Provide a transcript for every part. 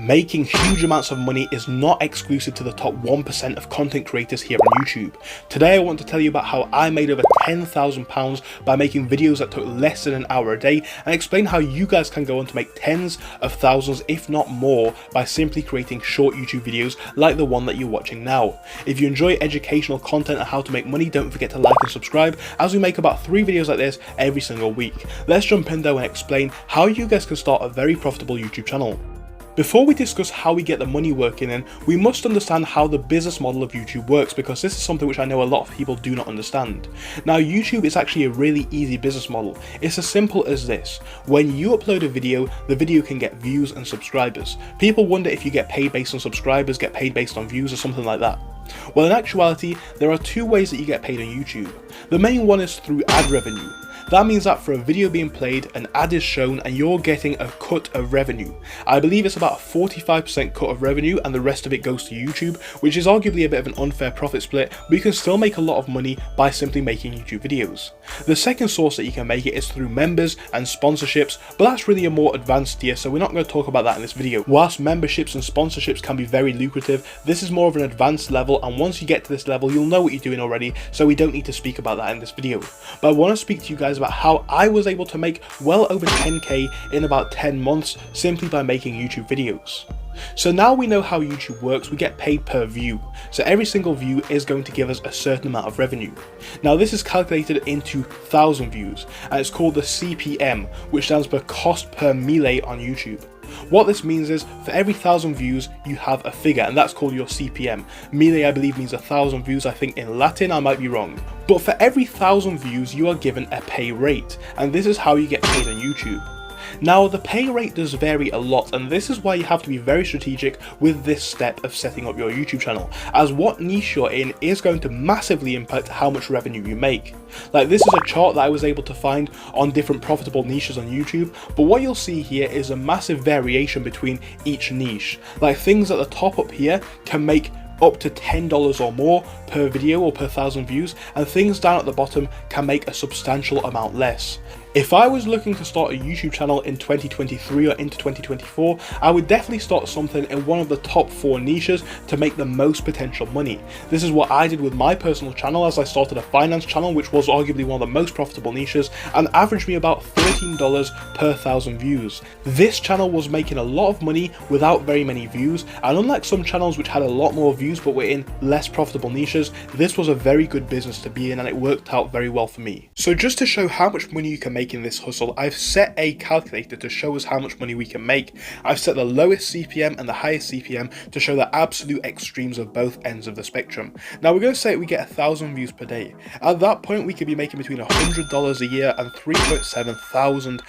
Making huge amounts of money is not exclusive to the top 1% of content creators here on YouTube. Today I want to tell you about how I made over £10,000 by making videos that took less than an hour a day, and explain how you guys can go on to make tens of thousands if not more by simply creating short YouTube videos like the one that you're watching now. If you enjoy educational content on how to make money, don't forget to like and subscribe, as we make about 3 videos like this every single week. Let's jump in though and explain how you guys can start a very profitable YouTube channel. Before we discuss how we get the money working in, we must understand how the business model of YouTube works, because this is something which I know a lot of people do not understand. Now, YouTube is actually a really easy business model. It's as simple as this. When you upload a video, the video can get views and subscribers. People wonder if you get paid based on subscribers, get paid based on views, or something like that. Well, in actuality, there are 2 ways that you get paid on YouTube. The main one is through ad revenue. That means that for a video being played, an ad is shown and you're getting a cut of revenue. I believe it's about a 45% cut of revenue and the rest of it goes to YouTube, which is arguably a bit of an unfair profit split, but you can still make a lot of money by simply making YouTube videos. The second source that you can make it is through members and sponsorships, but that's really a more advanced tier, so we're not going to talk about that in this video. Whilst memberships and sponsorships can be very lucrative, this is more of an advanced level, and once you get to this level you'll know what you're doing already, so we don't need to speak about that in this video. But I want to speak to you guys about how I was able to make well over 10k in about 10 months simply by making YouTube videos. So now we know how YouTube works. We get paid per view, so every single view is going to give us a certain amount of revenue. Now this is calculated into 1,000 views, and it's called the CPM, which stands for cost per melee on YouTube. What this means is, for every 1,000 views you have a figure, and that's called your CPM. Melee I believe means 1,000 views, I think in Latin, I might be wrong. But for every 1,000 views you are given a pay rate, and this is how you get paid on YouTube. Now the pay rate does vary a lot, and this is why you have to be very strategic with this step of setting up your YouTube channel, as what niche you're in is going to massively impact how much revenue you make. Like, this is a chart that I was able to find on different profitable niches on YouTube, but what you'll see here is a massive variation between each niche. Like, things at the top up here can make up to $10 or more per video or per 1,000 views, and things down at the bottom can make a substantial amount less. If I was looking to start a YouTube channel in 2023 or into 2024, I would definitely start something in one of the top 4 niches to make the most potential money. This is what I did with my personal channel, as I started a finance channel, which was arguably one of the most profitable niches, and averaged me about $13 per 1,000 views. This channel was making a lot of money without very many views, and unlike some channels which had a lot more views but were in less profitable niches, this was a very good business to be in, and it worked out very well for me. So just to show how much money you can make in this hustle, I've set a calculator to show us how much money we can make. I've set the lowest CPM and the highest CPM to show the absolute extremes of both ends of the spectrum. Now we're going to say we get 1,000 views per day. At that point we could be making between $100 a year and $3.7 thousand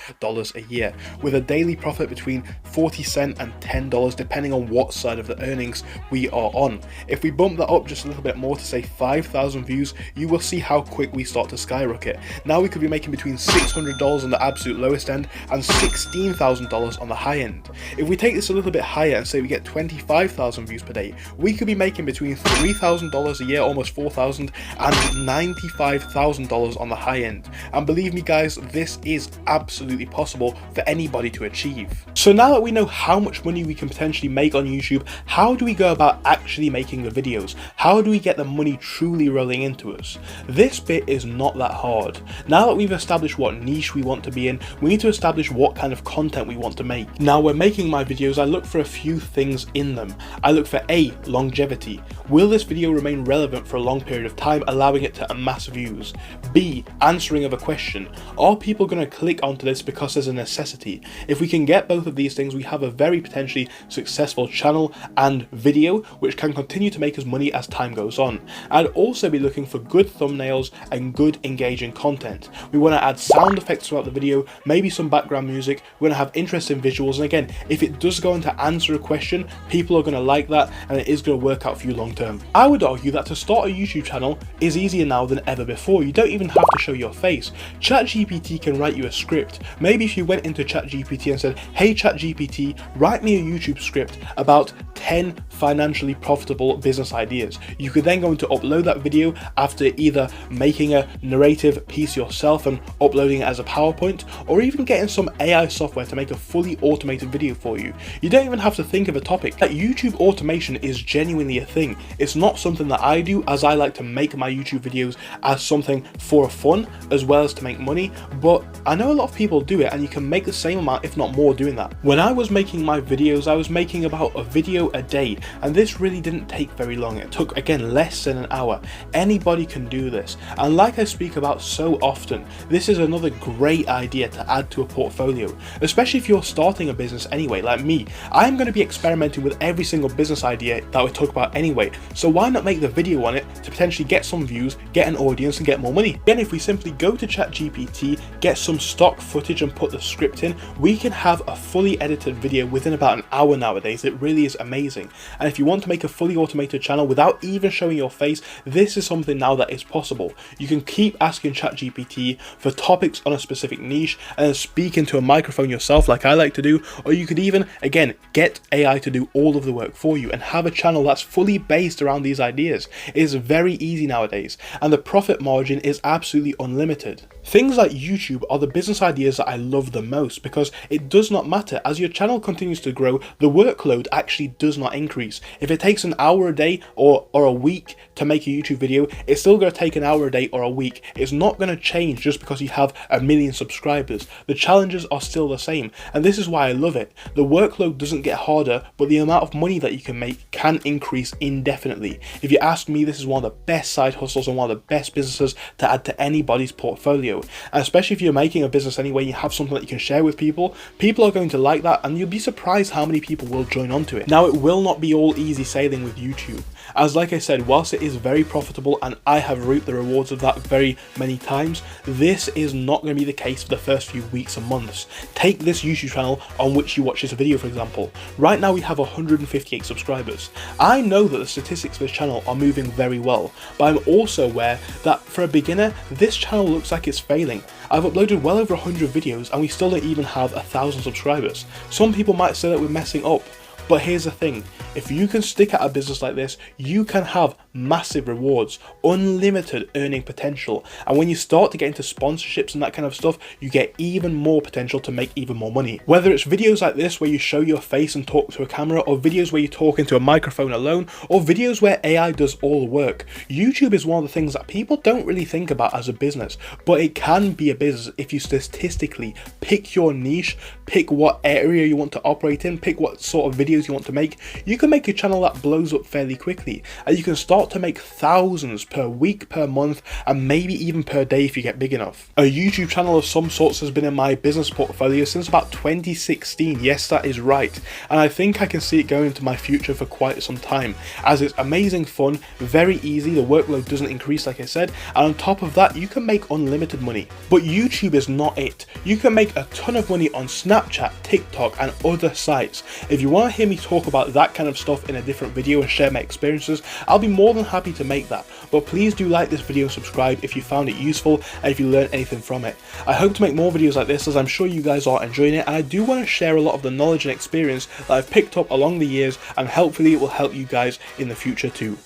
a year, with a daily profit between 40 cents and $10 depending on what side of the earnings we are on. If we bump that up just a little bit more to say 5,000 views, you will see how quick we start to skyrocket. Now we could be making between $600 on the absolute lowest end and $16,000 on the high end. If we take this a little bit higher and say we get 25,000 views per day, we could be making between $3,000 a year, almost $4,000, and $95,000 on the high end. And believe me guys, this is absolutely possible for anybody to achieve. So now that we know how much money we can potentially make on YouTube, how do we go about actually making the videos? How do we get the money truly rolling into us? This bit is not that hard. Now that we've established what niche we want to be in, we need to establish what kind of content we want to make. Now, when making my videos, I look for a few things in them. I look for A, longevity. Will this video remain relevant for a long period of time, allowing it to amass views? B, answering of a question. Are people going to click onto this because there's a necessity? If we can get both of these things, we have a very potentially successful channel and video, which can continue to make us money as time goes on. I'd also be looking for good thumbnails and good engaging content. We want to add sound effects throughout the video, maybe some background music. We're going to have interesting visuals, and again, if it does go on to answer a question, people are going to like that, and it is going to work out for you long term. I would argue that to start a YouTube channel is easier now than ever before. You don't even have to show your face. ChatGPT can write you a script. Maybe if you went into ChatGPT and said, hey ChatGPT, write me a YouTube script about 10 financially profitable business ideas. You could then go into upload that video after either making a narrative piece yourself and uploading it as a PowerPoint, or even getting some AI software to make a fully automated video for you. You don't even have to think of a topic. That YouTube automation is genuinely a thing. It's not something that I do, as I like to make my YouTube videos as something for fun as well as to make money, but I know a lot of people do it and you can make the same amount if not more doing that. When I was making my videos, I was making about a video a day, and this really didn't take very long. It took, again, less than an hour. Anybody can do this, and like I speak about so often, this is another great idea to add to a portfolio, especially if you're starting a business anyway. Like me, I'm going to be experimenting with every single business idea that we talk about anyway, so why not make the video on it to potentially get some views, get an audience and get more money. Again, if we simply go to ChatGPT, get some stock footage and put the script in, we can have a fully edited video within about an hour nowadays. It really is amazing. And if you want to make a fully automated channel without even showing your face, this is something now that is possible. You can keep asking ChatGPT for topics on a specific niche and then speak into a microphone yourself like I like to do, or you could even, again, get AI to do all of the work for you and have a channel that's fully based around these ideas. It is very easy nowadays, and the profit margin is absolutely unlimited. Things like YouTube are the business ideas that I love the most, because it does not matter. As your channel continues to grow, the workload actually does not increase. If it takes an hour a day or a week to make a YouTube video, it's still going to take an hour a day or a week. It's not going to change just because you have 1 million subscribers. The challenges are still the same, and this is why I love it. The workload doesn't get harder, but the amount of money that you can make can increase indefinitely. If you ask me, this is one of the best side hustles and one of the best businesses to add to anybody's portfolio. And especially if you're making a business anyway, you have something that you can share with people. People are going to like that, and you'll be surprised how many people will join onto it. Now, it will not be all easy sailing with YouTube, as like I said, whilst it is very profitable and I have reaped the rewards of that very many times, this is not going to be the case for the first few weeks and months. Take this YouTube channel on which you watch this video, for example. Right now we have 158 subscribers. I know that the statistics for this channel are moving very well, but I'm also aware that for a beginner, this channel looks like it's failing. I've uploaded well over 100 videos and we still don't even have 1,000 subscribers. Some people might say that we're messing up, but here's the thing. If you can stick at a business like this, you can have massive rewards, unlimited earning potential, and when you start to get into sponsorships and that kind of stuff, you get even more potential to make even more money. Whether it's videos like this where you show your face and talk to a camera, or videos where you talk into a microphone alone, or videos where AI does all the work, YouTube is one of the things that people don't really think about as a business, but it can be a business if you statistically pick your niche, pick what area you want to operate in, pick what sort of videos you want to make. You can make a channel that blows up fairly quickly, and you can start to make thousands per week, per month, and maybe even per day if you get big enough. A YouTube channel of some sorts has been in my business portfolio since about 2016. Yes, that is right, and I think I can see it going into my future for quite some time, as it's amazing fun, very easy, the workload doesn't increase like I said, and on top of that you can make unlimited money. But YouTube is not it. You can make a ton of money on Snapchat, TikTok and other sites. If you want to hear me talk about that kind of stuff in a different video and share my experiences, I'll be more than happy to make that. But please do like this video and subscribe if you found it useful and if you learned anything from it. I hope to make more videos like this, as I'm sure you guys are enjoying it, and I do want to share a lot of the knowledge and experience that I've picked up along the years, and hopefully it will help you guys in the future too.